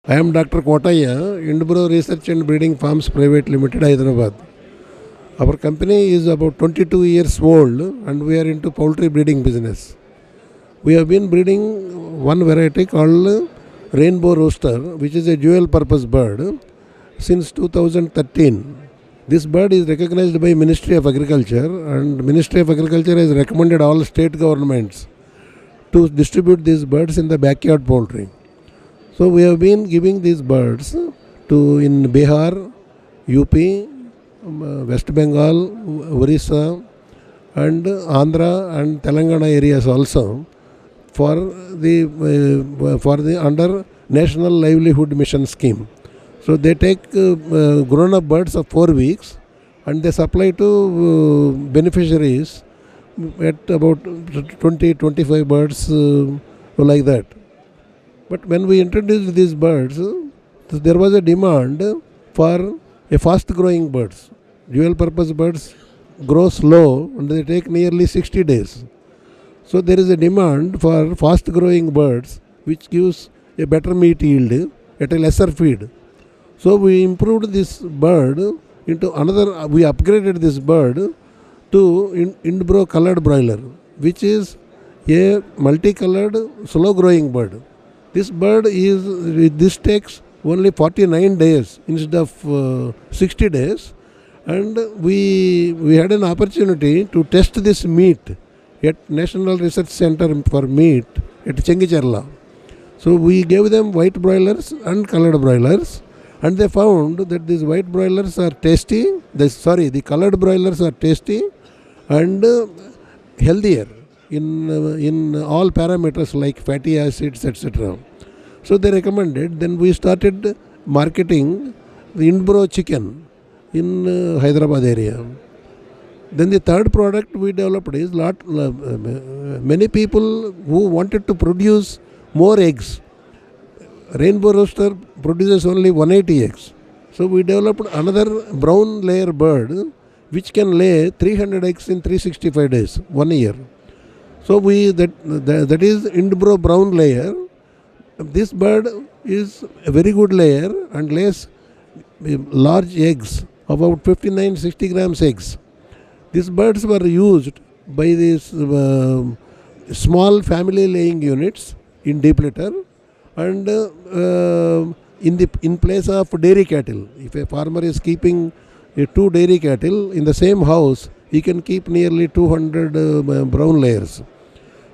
I am Dr. Kotaiah, Indbro Research and Breeding Farms Private Limited, Hyderabad. Our company is about 22 years old and we are into poultry breeding business. We have been breeding one variety called Rainbow Rooster, which is a dual purpose bird, since 2013. This bird is recognized by Ministry of Agriculture, and Ministry of Agriculture has recommended all state governments to distribute these birds in the backyard poultry. So we have been giving these birds to in Bihar, UP, West Bengal, Orissa and Andhra and Telangana areas also for the under National Livelihood Mission scheme. So they take grown up birds of 4 weeks and they supply to beneficiaries at about 20-25 birds like that. But when we introduced these birds, there was a demand for a fast growing birds. Dual purpose birds grow slow and they take nearly 60 days. So there is a demand for fast growing birds which gives a better meat yield at a lesser feed. So we improved this bird into another, we upgraded this bird to Indbro colored broiler, which is a multicolored slow growing bird. This takes only 49 days instead of 60 days, and we had an opportunity to test this meat at National Research Center for Meat at Chengicherla. So we gave them white broilers and colored broilers, and they found that these white broilers are tasty, the colored broilers are tasty and healthier in all parameters like fatty acids, etc. So they recommended, then we started marketing the Indbro chicken in Hyderabad area. Then the third product we developed is many people who wanted to produce more eggs. Rainbow Rooster produces only 180 eggs. So we developed another brown layer bird which can lay 300 eggs in 365 days, 1 year. So that is Indbro brown layer. This bird is a very good layer and lays large eggs, about 59-60 grams eggs. These birds were used by these small family laying units in deep litter and in place of dairy cattle. If a farmer is keeping 2 dairy cattle in the same house, he can keep nearly 200 brown layers.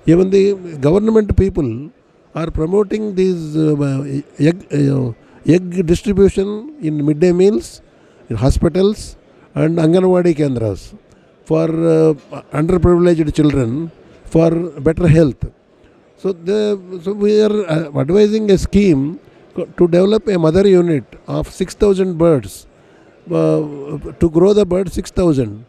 Even the government people are promoting these egg distribution in midday meals, in hospitals and Anganwadi Kendras for underprivileged children for better health. So we are advising a scheme to develop a mother unit of 6,000 birds, to grow the bird 6,000.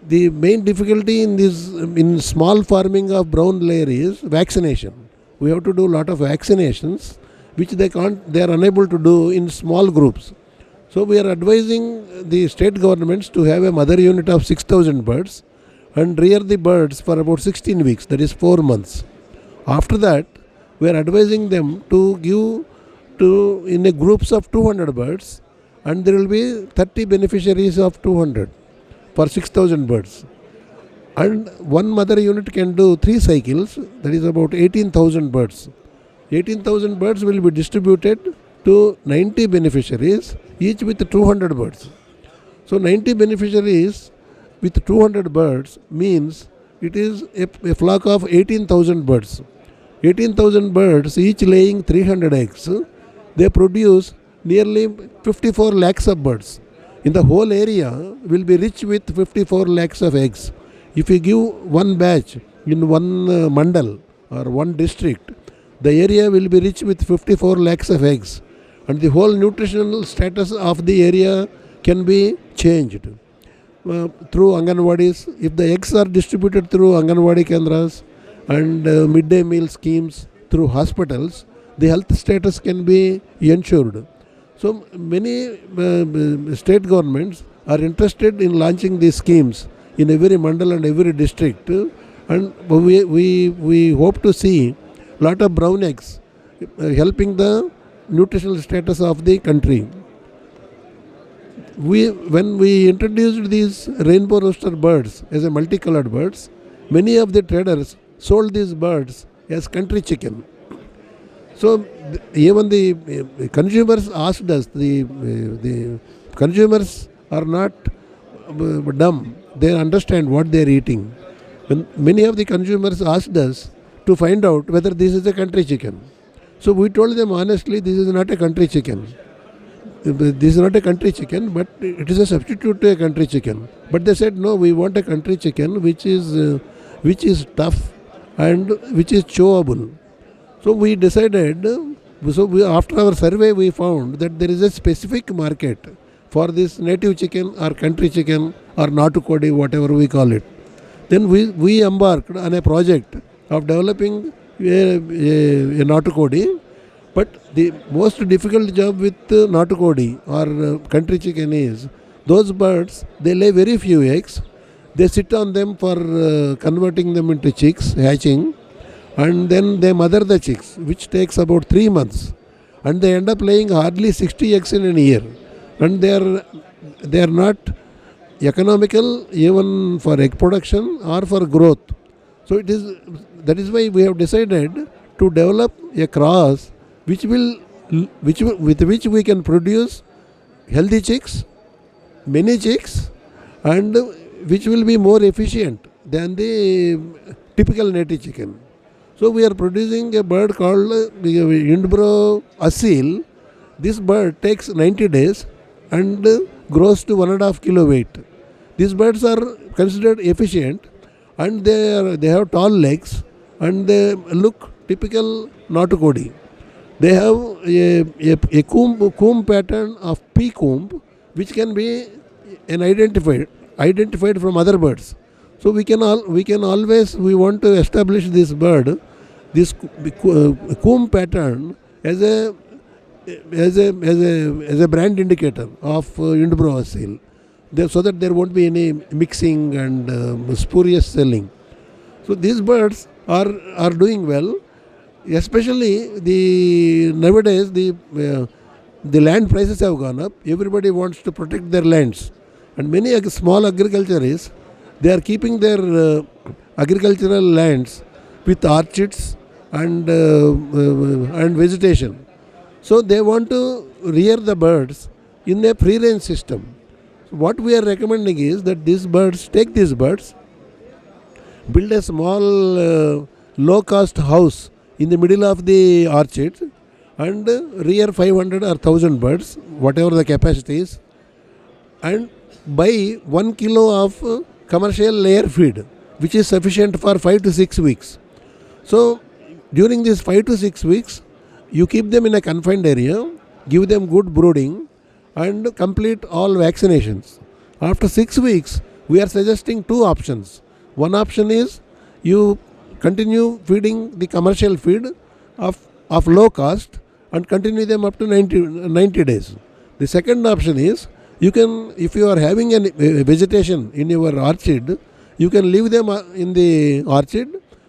The main difficulty in small farming of brown layer is vaccination. We have to do a lot of vaccinations which they are unable to do in small groups. So we are advising the state governments to have a mother unit of 6,000 birds and rear the birds for about 16 weeks, that is 4 months. After that, we are advising them to give in a groups of 200 birds, and there will be 30 beneficiaries of 200 for 6,000 birds. And one mother unit can do 3 cycles, that is about 18,000 birds. 18,000 birds will be distributed to 90 beneficiaries, each with 200 birds. So 90 beneficiaries with 200 birds means it is a flock of 18,000 birds. 18,000 birds, each laying 300 eggs, they produce nearly 54 lakhs of birds. In the whole area will be rich with 54 lakhs of eggs. If you give one batch in one mandal or one district, the area will be rich with 54 lakhs of eggs, and the whole nutritional status of the area can be changed through Anganwadis. If the eggs are distributed through Anganwadi Kendras and midday meal schemes through hospitals, the health status can be ensured. So many state governments are interested in launching these schemes in every mandal and every district, and we hope to see lot of brown eggs helping the nutritional status of the country. When we introduced these rainbow rooster birds as a multicolored birds, many of the traders sold these birds as country chicken. So even the consumers asked us, the consumers are not dumb, they understand what they are eating. When many of the consumers asked us to find out whether this is a country chicken. So we told them honestly, this is not a country chicken. This is not a country chicken, but it is a substitute to a country chicken. But they said, no, we want a country chicken which is tough and which is chewable. So we decided, after our survey we found that there is a specific market for this native chicken or country chicken or natukodi, whatever we call it. Then we embarked on a project of developing a natukodi. But the most difficult job with natukodi or country chicken is, those birds, they lay very few eggs. They sit on them for converting them into chicks, hatching, and then they mother the chicks, which takes about 3 months. And they end up laying hardly 60 eggs in a year. And they are not economical even for egg production or for growth. So that is why we have decided to develop a cross with which we can produce healthy chicks, many chicks, and which will be more efficient than the typical native chicken. So we are producing a bird called Indbro Asil. This bird takes 90 days and grows to 1.5 kilo weight. These birds are considered efficient, and they have tall legs and they look typical natukodi. They have a comb pattern of P comb, which can be identified from other birds. So we want to establish this bird, this comb pattern as a brand indicator of Indbro Asil, so that there won't be any mixing and spurious selling. So these birds are doing well. Especially nowadays the land prices have gone up. Everybody wants to protect their lands, and many small agriculturists, they are keeping their agricultural lands with orchards and vegetation. So they want to rear the birds in a free-range system. So what we are recommending is that take these birds, build a small low-cost house in the middle of the orchard and rear 500 or 1000 birds, whatever the capacity is, and buy 1 kilo of commercial layer feed, which is sufficient for 5 to 6 weeks. So during these 5 to 6 weeks, you keep them in a confined area, give them good brooding and complete all vaccinations. After 6 weeks, we are suggesting 2 options. One option is you continue feeding the commercial feed of low cost and continue them up to 90 days. The second option is, if you are having a vegetation in your orchard, you can leave them in the orchard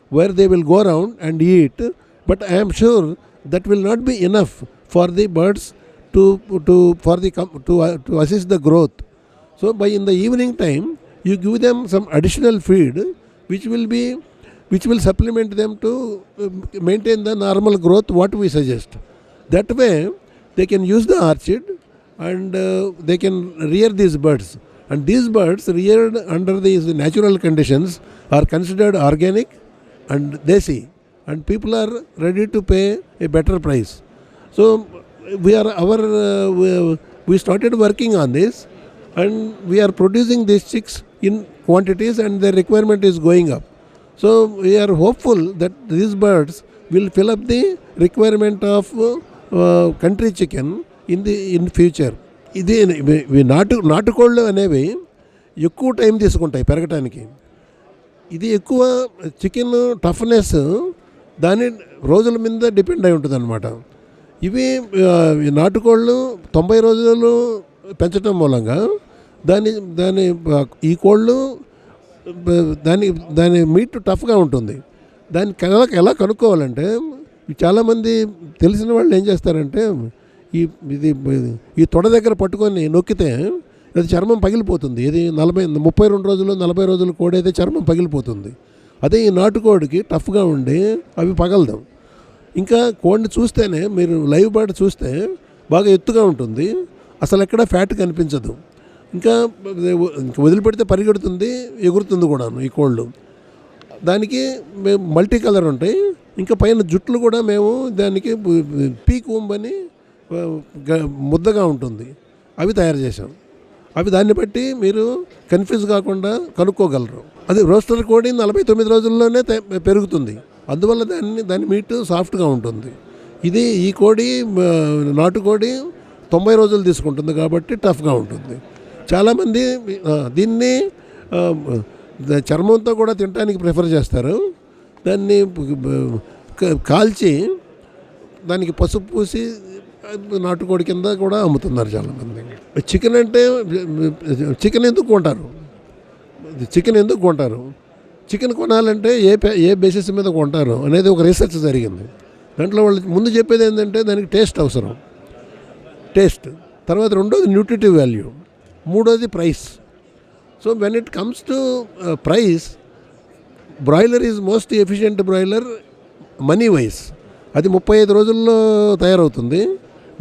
where they will go around and eat. But I am sure that will not be enough for the birds to assist the growth. So in the evening time, you give them some additional feed, which will supplement them to maintain the normal growth what we suggest. That way they can use the orchard and they can rear these birds. And these birds reared under these natural conditions are considered organic and desi, and people are ready to pay a better price. So we started working on this, and we are producing these chicks in quantities, and their requirement is going up. So we are hopeful that these birds will fill up the requirement of country chicken in future. ఇది నాటుకోళ్ళు అనేవి ఎక్కువ time తీసుకుంటాయి పెరగటానికి. ఇది ఎక్కువ chicken toughness దాని రోజుల మీద డిపెండ్ అయి ఉంటుంది అనమాట. ఇవి నాటుకోళ్ళు 90 రోజులు పెంచడం మూలంగా ఈ కోళ్ళు దాని మీట్ టఫ్గా ఉంటుంది. దాన్ని ఎలా కనుక్కోవాలంటే, చాలామంది తెలిసిన వాళ్ళు ఏం చేస్తారంటే ఈ ఇది ఈ తొడ దగ్గర పట్టుకొని నొక్కితే అది చర్మం పగిలిపోతుంది. ఇది 32 రోజులు 40 రోజులు కోడి అయితే చర్మం పగిలిపోతుంది. అదే ఈ నాటుకోడికి టఫ్గా ఉండి అవి పగలదాం. ఇంకా కోడిని చూస్తేనే మీరు లైవ్ బర్డ్ చూస్తే బాగా ఎత్తుగా ఉంటుంది, అసలు ఎక్కడ ఫ్యాట్ కనిపించదు. ఇంకా వదిలిపెడితే పరిగెడుతుంది, ఎగురుతుంది కూడాను ఈ కోళ్ళు. దానికి మేము మల్టీ కలర్ ఉంటాయి. ఇంకా పైన జుట్లు కూడా మేము దానికి పీక్ అని ముద్దగా ఉంటుంది, అవి తయారు చేసాం. అవి దాన్ని బట్టి మీరు కన్ఫ్యూజ్ కాకుండా కనుక్కోగలరు. అది రోస్టర్ కోడి 49 రోజుల్లోనే పెరుగుతుంది, అందువల్ల దాని మీట్ సాఫ్ట్గా ఉంటుంది. ఈ కోడి నాటుకోడి 90 రోజులు తీసుకుంటుంది కాబట్టి టఫ్గా ఉంటుంది. చాలామంది దీన్ని చర్మంతో కూడా తినడానికి ప్రిఫర్ చేస్తారు. దాన్ని కాల్చి దానికి పసుపు పూసి నాటుకోడి కింద కూడా అమ్ముతున్నారు చాలామంది. చికెన్ అంటే చికెన్ ఎందుకు కొంటారు? చికెన్ కొనాలంటే ఏ బేసిస్ మీద కొంటారు అనేది ఒక రీసెర్చ్ జరిగింది. దాంట్లో వాళ్ళు ముందు చెప్పేది ఏంటంటే దానికి టేస్ట్ అవసరం, తర్వాత రెండోది న్యూట్రిటివ్ వాల్యూ, మూడోది price. So when it comes to price, broiler is most efficient broiler money wise. అది 35 రోజుల్లో తయారవుతుంది.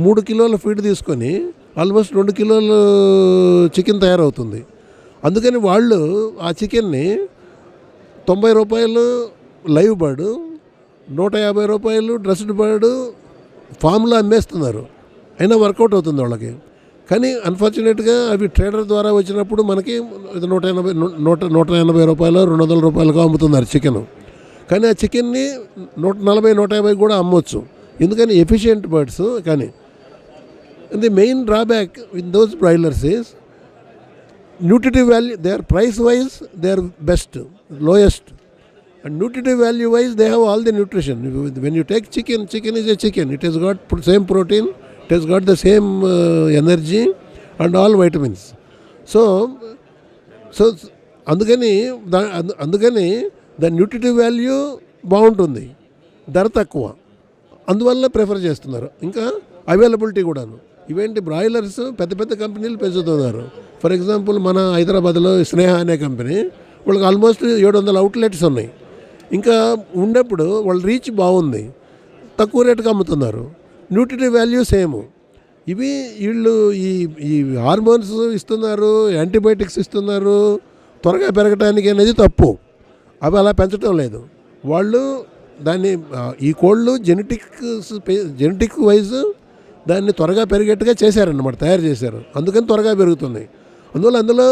3 కిలోల ఫీడ్ తీసుకొని ఆల్మోస్ట్ 2 కిలోలు చికెన్ తయారవుతుంది. అందుకని వాళ్ళు ఆ చికెన్ని 90 రూపాయలు లైవ్ బర్డ్, 150 రూపాయలు డ్రెస్డ్ బర్డ్ ఫామ్లో అమ్మేస్తున్నారు. అయినా వర్కౌట్ అవుతుంది వాళ్ళకి. కానీ అన్ఫార్చునేట్గా అవి ట్రేడర్ ద్వారా వచ్చినప్పుడు మనకి 180 రూపాయలు 200 రూపాయలుగా అమ్ముతున్నారు చికెన్. కానీ ఆ చికెన్ని 140-150 కూడా అమ్మవచ్చు, ఎందుకని ఎఫిషియెంట్ బర్డ్స్. కానీ the main drawback with those broilers is nutritive value. They are price wise they are best, lowest, and nutritive value wise they have all the nutrition. When you take chicken is a chicken, it has got same protein, it has got the same energy and all vitamins. So అందుకని దాని nutritive value బాగుంటుంది, ధర తక్కువ, అందువల్ల prefer చేస్తున్నారు. ఇంకా availability కూడాను. ఇవేంటి బ్రాయిలర్స్ పెద్ద పెద్ద కంపెనీలు పెంచుతున్నారు. ఫర్ ఎగ్జాంపుల్ మన హైదరాబాద్లో స్నేహ అనే కంపెనీ, వాళ్ళకి ఆల్మోస్ట్ 700 అవుట్లెట్స్ ఉన్నాయి. ఇంకా ఉన్నప్పుడు వాళ్ళ రీచ్ బాగుంది, తక్కువ రేటుకి అమ్ముతున్నారు, న్యూట్రిటివ్ వాల్యూ సేమ్. వీళ్ళు ఈ హార్మోన్స్ ఇస్తున్నారు, యాంటీబయాటిక్స్ ఇస్తున్నారు త్వరగా పెరగటానికి అనేది తప్పు. అవి అలా పెంచడం లేదు. వాళ్ళు దాన్ని ఈ కోళ్ళు జెనెటిక్ వైజ్ దాన్ని త్వరగా పెరిగేట్టుగా చేశారన్నమాట, తయారు చేశారు. అందుకని త్వరగా పెరుగుతుంది. అందులో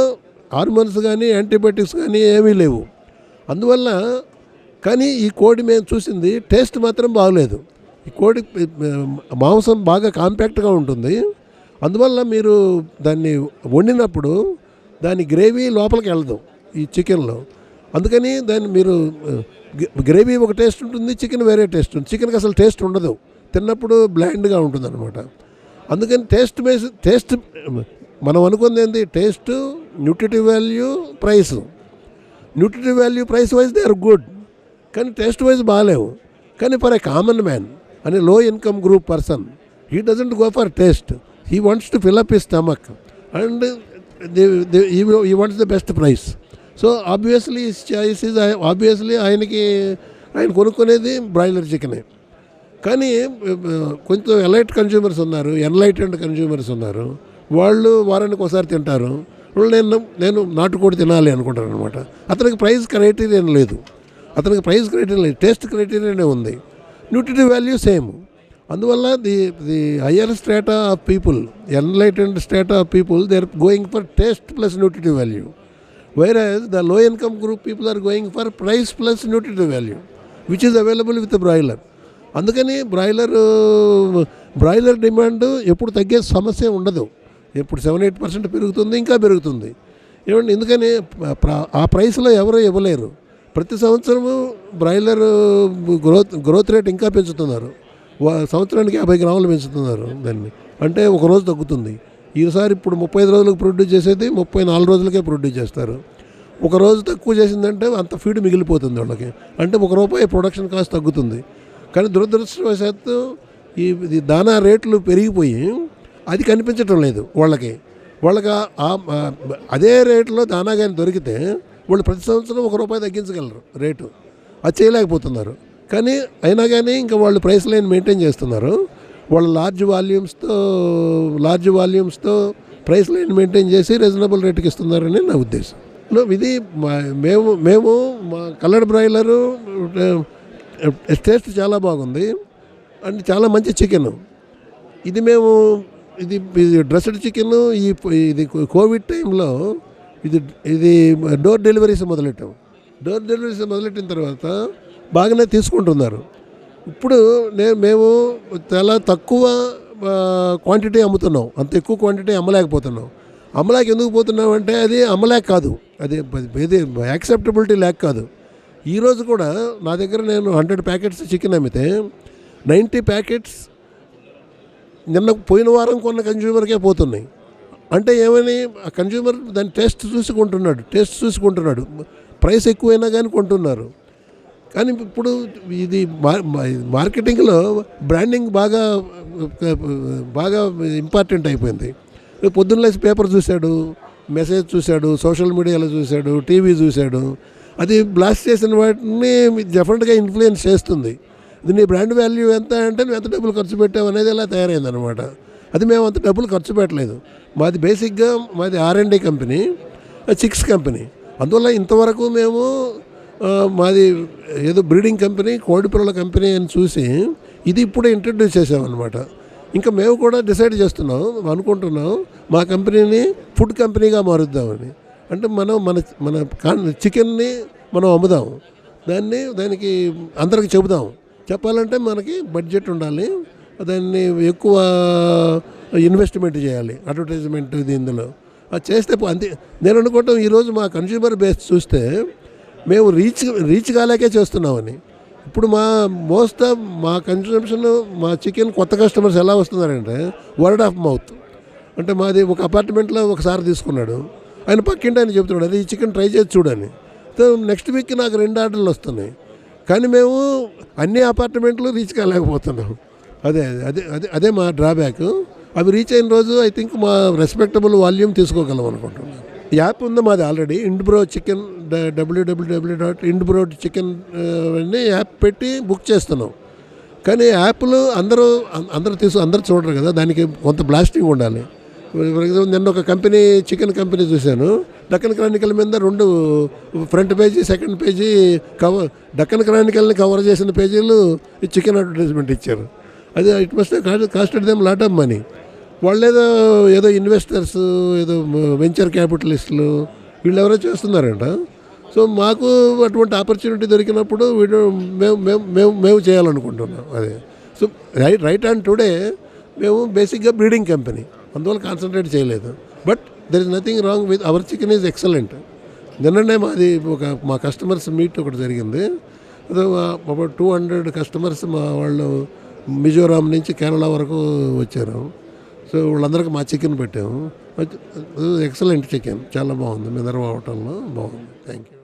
హార్మోన్స్ కానీ యాంటీబయాటిక్స్ కానీ ఏమీ లేవు. అందువల్ల కానీ ఈ కోడి మేము చూసింది టేస్ట్ మాత్రం బాగలేదు. ఈ కోడి మాంసం బాగా కాంపాక్ట్గా ఉంటుంది. అందువల్ల మీరు దాన్ని వండినప్పుడు దాని గ్రేవీ లోపలికి వెళ్ళదు ఈ చికెన్లో. అందుకని దాన్ని మీరు గ్రేవీ ఒక టేస్ట్ ఉంటుంది, చికెన్ వేరే టేస్ట్ ఉంటుంది. చికెన్కి అసలు టేస్ట్ ఉండదు, తిన్నప్పుడు బ్లాండ్గా ఉంటుంది అనమాట. అందుకని టేస్ట్ మనం అనుకుంది ఏంటి, taste, nutritive value, price. Nutritive value price wise they are good, కానీ టేస్ట్ వైజ్ బాగాలేవు. కానీ for a common man and a low income group person, he doesn't go for taste, he wants to fill up his stomach and he wants the best price. So obviously his choice is ఆయన కొనుక్కునేది broiler చికెనే. కానీ కొంచెం enlightened consumers ఉన్నారు, వాళ్ళు వారానికి ఒకసారి తింటారు. నేను నాటుకోడి తినాలి అనుకుంటారు అనమాట. అతనికి ప్రైస్ క్రైటీరియన్ లేదు, టేస్ట్ క్రైటీరియానే ఉంది, న్యూట్రిటివ్ వాల్యూ సేమ్. అందువల్ల the higher strata of people, enlightened strata of people, they are going for taste plus nutritive value, whereas the low income group people are going for price plus nutritive value, which is available with the broiler. అందుకని broiler demand ఎప్పుడు తగ్గే సమస్య ఉండదు. ఎప్పుడు 7-8% పెరుగుతుంది, ఇంకా పెరుగుతుంది. ఏమండి, ఎందుకని ఆ ప్రైస్లో ఎవరు ఇవ్వలేరు. ప్రతి సంవత్సరము బ్రాయిలర్ గ్రోత్ రేట్ ఇంకా పెంచుతున్నారు. సంవత్సరానికి 50 గ్రాములు పెంచుతున్నారు దాన్ని. అంటే ఒక రోజు తగ్గుతుంది. ఈసారి ఇప్పుడు 35 రోజులకు ప్రొడ్యూస్ చేసేది 34 రోజులకే ప్రొడ్యూస్ చేస్తారు. ఒక రోజు తక్కువ చేసిందంటే అంత ఫీడ్ మిగిలిపోతుంది వాళ్ళకి. అంటే ₹1 ప్రొడక్షన్ కాస్ట్ తగ్గుతుంది. కానీ దురదృష్టవశాత్తు ఈ దానా రేట్లు పెరిగిపోయి అది కనిపించటం లేదు వాళ్ళకి అదే రేట్లో దానా కానీ దొరికితే వాళ్ళు ప్రతి సంవత్సరం ₹1 తగ్గించగలరు రేటు. అది చేయలేకపోతున్నారు. కానీ అయినా కానీ ఇంకా వాళ్ళు ప్రైస్ లైన్ మెయింటైన్ చేస్తున్నారు. వాళ్ళు లార్జ్ వాల్యూమ్స్తో ప్రైస్ లైన్ మెయింటైన్ చేసి రీజనబుల్ రేటుకి ఇస్తున్నారని నా ఉద్దేశం. ఇది మేము మా కలర్డ్ బ్రాయిలరు టేస్ట్ చాలా బాగుంది అండ్ చాలా మంచి చికెన్. ఇది డ్రెస్డ్ చికెన్. ఇది కోవిడ్ టైంలో ఇది డోర్ డెలివరీస్ మొదలెట్టాం. డోర్ డెలివరీస్ మొదలెట్టిన తర్వాత బాగానే తీసుకుంటున్నారు. ఇప్పుడు మేము చాలా తక్కువ క్వాంటిటీ అమ్ముతున్నాం. అంత ఎక్కువ క్వాంటిటీ అమ్మలేకపోతున్నాం. అమ్మలేక ఎందుకు పోతున్నాం అంటే అది అమ్మలేక కాదు, అది యాక్సెప్టబిలిటీ లేక కాదు. ఈరోజు కూడా నా దగ్గర నేను 100 ప్యాకెట్స్ చికెన్ అమ్మితే 90 ప్యాకెట్స్ నిన్న పోయిన వారం కొన్న కన్జ్యూమర్కే పోతున్నాయి. అంటే ఏమని ఆ కన్జ్యూమర్ దాని టేస్ట్ చూసుకుంటున్నాడు. ప్రైస్ ఎక్కువైనా కానీ కొంటున్నారు. కానీ ఇప్పుడు ఇది మార్కెటింగ్లో బ్రాండింగ్ బాగా ఇంపార్టెంట్ అయిపోయింది. పొద్దున్న లేచి పేపర్ చూశాడు, మెసేజ్ చూశాడు, సోషల్ మీడియాలో చూశాడు, టీవీ చూశాడు. అది బ్లాస్ట్ చేసిన వాటిని డెఫినెట్గా ఇన్ఫ్లుయెన్స్ చేస్తుంది. ఇది నీ బ్రాండ్ వాల్యూ ఎంత అంటే నువ్వు ఎంత డబ్బులు ఖర్చు పెట్టావు అనేది ఇలా తయారైందనమాట. అది మేము అంత డబ్బులు ఖర్చు పెట్టలేదు. మాది బేసిక్గా R&D కంపెనీ, చిక్స్ కంపెనీ. అందువల్ల ఇంతవరకు మేము మాది ఏదో బ్రీడింగ్ కంపెనీ, కోడిపిల్లల కంపెనీ అని చూసి ఇది ఇప్పుడే ఇంట్రడ్యూస్ చేసామన్నమాట. ఇంకా మేము కూడా డిసైడ్ అనుకుంటున్నాం మా కంపెనీని ఫుడ్ కంపెనీగా మారుద్దామని. అంటే మన చికెన్ని మనం అమ్ముదాం, దానికి అందరికి చెబుదాం. చెప్పాలంటే మనకి బడ్జెట్ ఉండాలి, దాన్ని ఎక్కువ ఇన్వెస్ట్మెంట్ చేయాలి, అడ్వర్టైజ్మెంట్ ఇందులో. అది చేస్తే అంతే. నేను అనుకుంటాం ఈరోజు మా కన్జ్యూమర్ బేస్ చూస్తే మేము రీచ్ కాలేకే చేస్తున్నామని. ఇప్పుడు మోస్ట్ ఆఫ్ మా కన్సంప్షన్, మా చికెన్ కొత్త కస్టమర్స్ ఎలా వస్తున్నారంటే వర్డ్ ఆఫ్ మౌత్. అంటే మాది ఒక అపార్ట్మెంట్లో ఒకసారి తీసుకున్నాడు, ఆయన పక్కింటి ఆయన చెప్తున్నాడు అది ఈ చికెన్ ట్రై చేసి చూడని. సో నెక్స్ట్ వీక్ నాకు 2 ఆర్డర్లు వస్తున్నాయి. కానీ మేము అన్ని అపార్ట్మెంట్లు రీచ్ కాలేకపోతున్నాం. అదే మా డ్రాబ్యాక్. అవి రీచ్ అయిన రోజు ఐ థింక్ మా రెస్పెక్టబుల్ వాల్యూమ్ తీసుకోగలం అనుకుంటున్నాను. యాప్ ఉంది మాది ఆల్రెడీ, ఇండ్బ్రో చికెన్, www.indbro.chicken అని యాప్ పెట్టి బుక్ చేస్తున్నాం. కానీ యాప్లు అందరూ చూడరు కదా, దానికి కొంత బ్లాస్టింగ్ ఉండాలి. ఫర్ ఎగ్జాంపుల్ నిన్న ఒక చికెన్ కంపెనీ చూశాను. డక్కన్ క్రానికల్ మీద 2 front page, second page cover, Deccan క్రానికల్ని కవర్ చేసిన పేజీలు ఈ చికెన్ అడ్వర్టైజ్మెంట్ ఇచ్చారు. అది it must costed them lot of money. వాళ్ళు ఏదో ఇన్వెస్టర్స్, ఏదో వెంచర్ క్యాపిటలిస్టులు వీళ్ళు చేస్తున్నారంట. సో మాకు అటువంటి ఆపర్చునిటీ దొరికినప్పుడు మేము చేయాలనుకుంటున్నాం. అదే సో రైట్ అండ్ టుడే మేము బేసిక్గా బ్రీడింగ్ కంపెనీ, అందువల్ల కాన్సన్ట్రేట్ చేయలేదు. But there is nothing wrong with our chicken is excellent. నిన్ననే మా కస్టమర్స్ మీట్ ఒకటి జరిగింది. అబౌట్ 200 కస్టమర్స్ మా వాళ్ళు మిజోరాం నుంచి కేరళ వరకు వచ్చారు. సో వాళ్ళందరికీ మా చికెన్ పెట్టాము. ఎక్సలెంట్ చికెన్, చాలా బాగుంది. మినర్వా హోటల్లో బాగుంది. Thank you.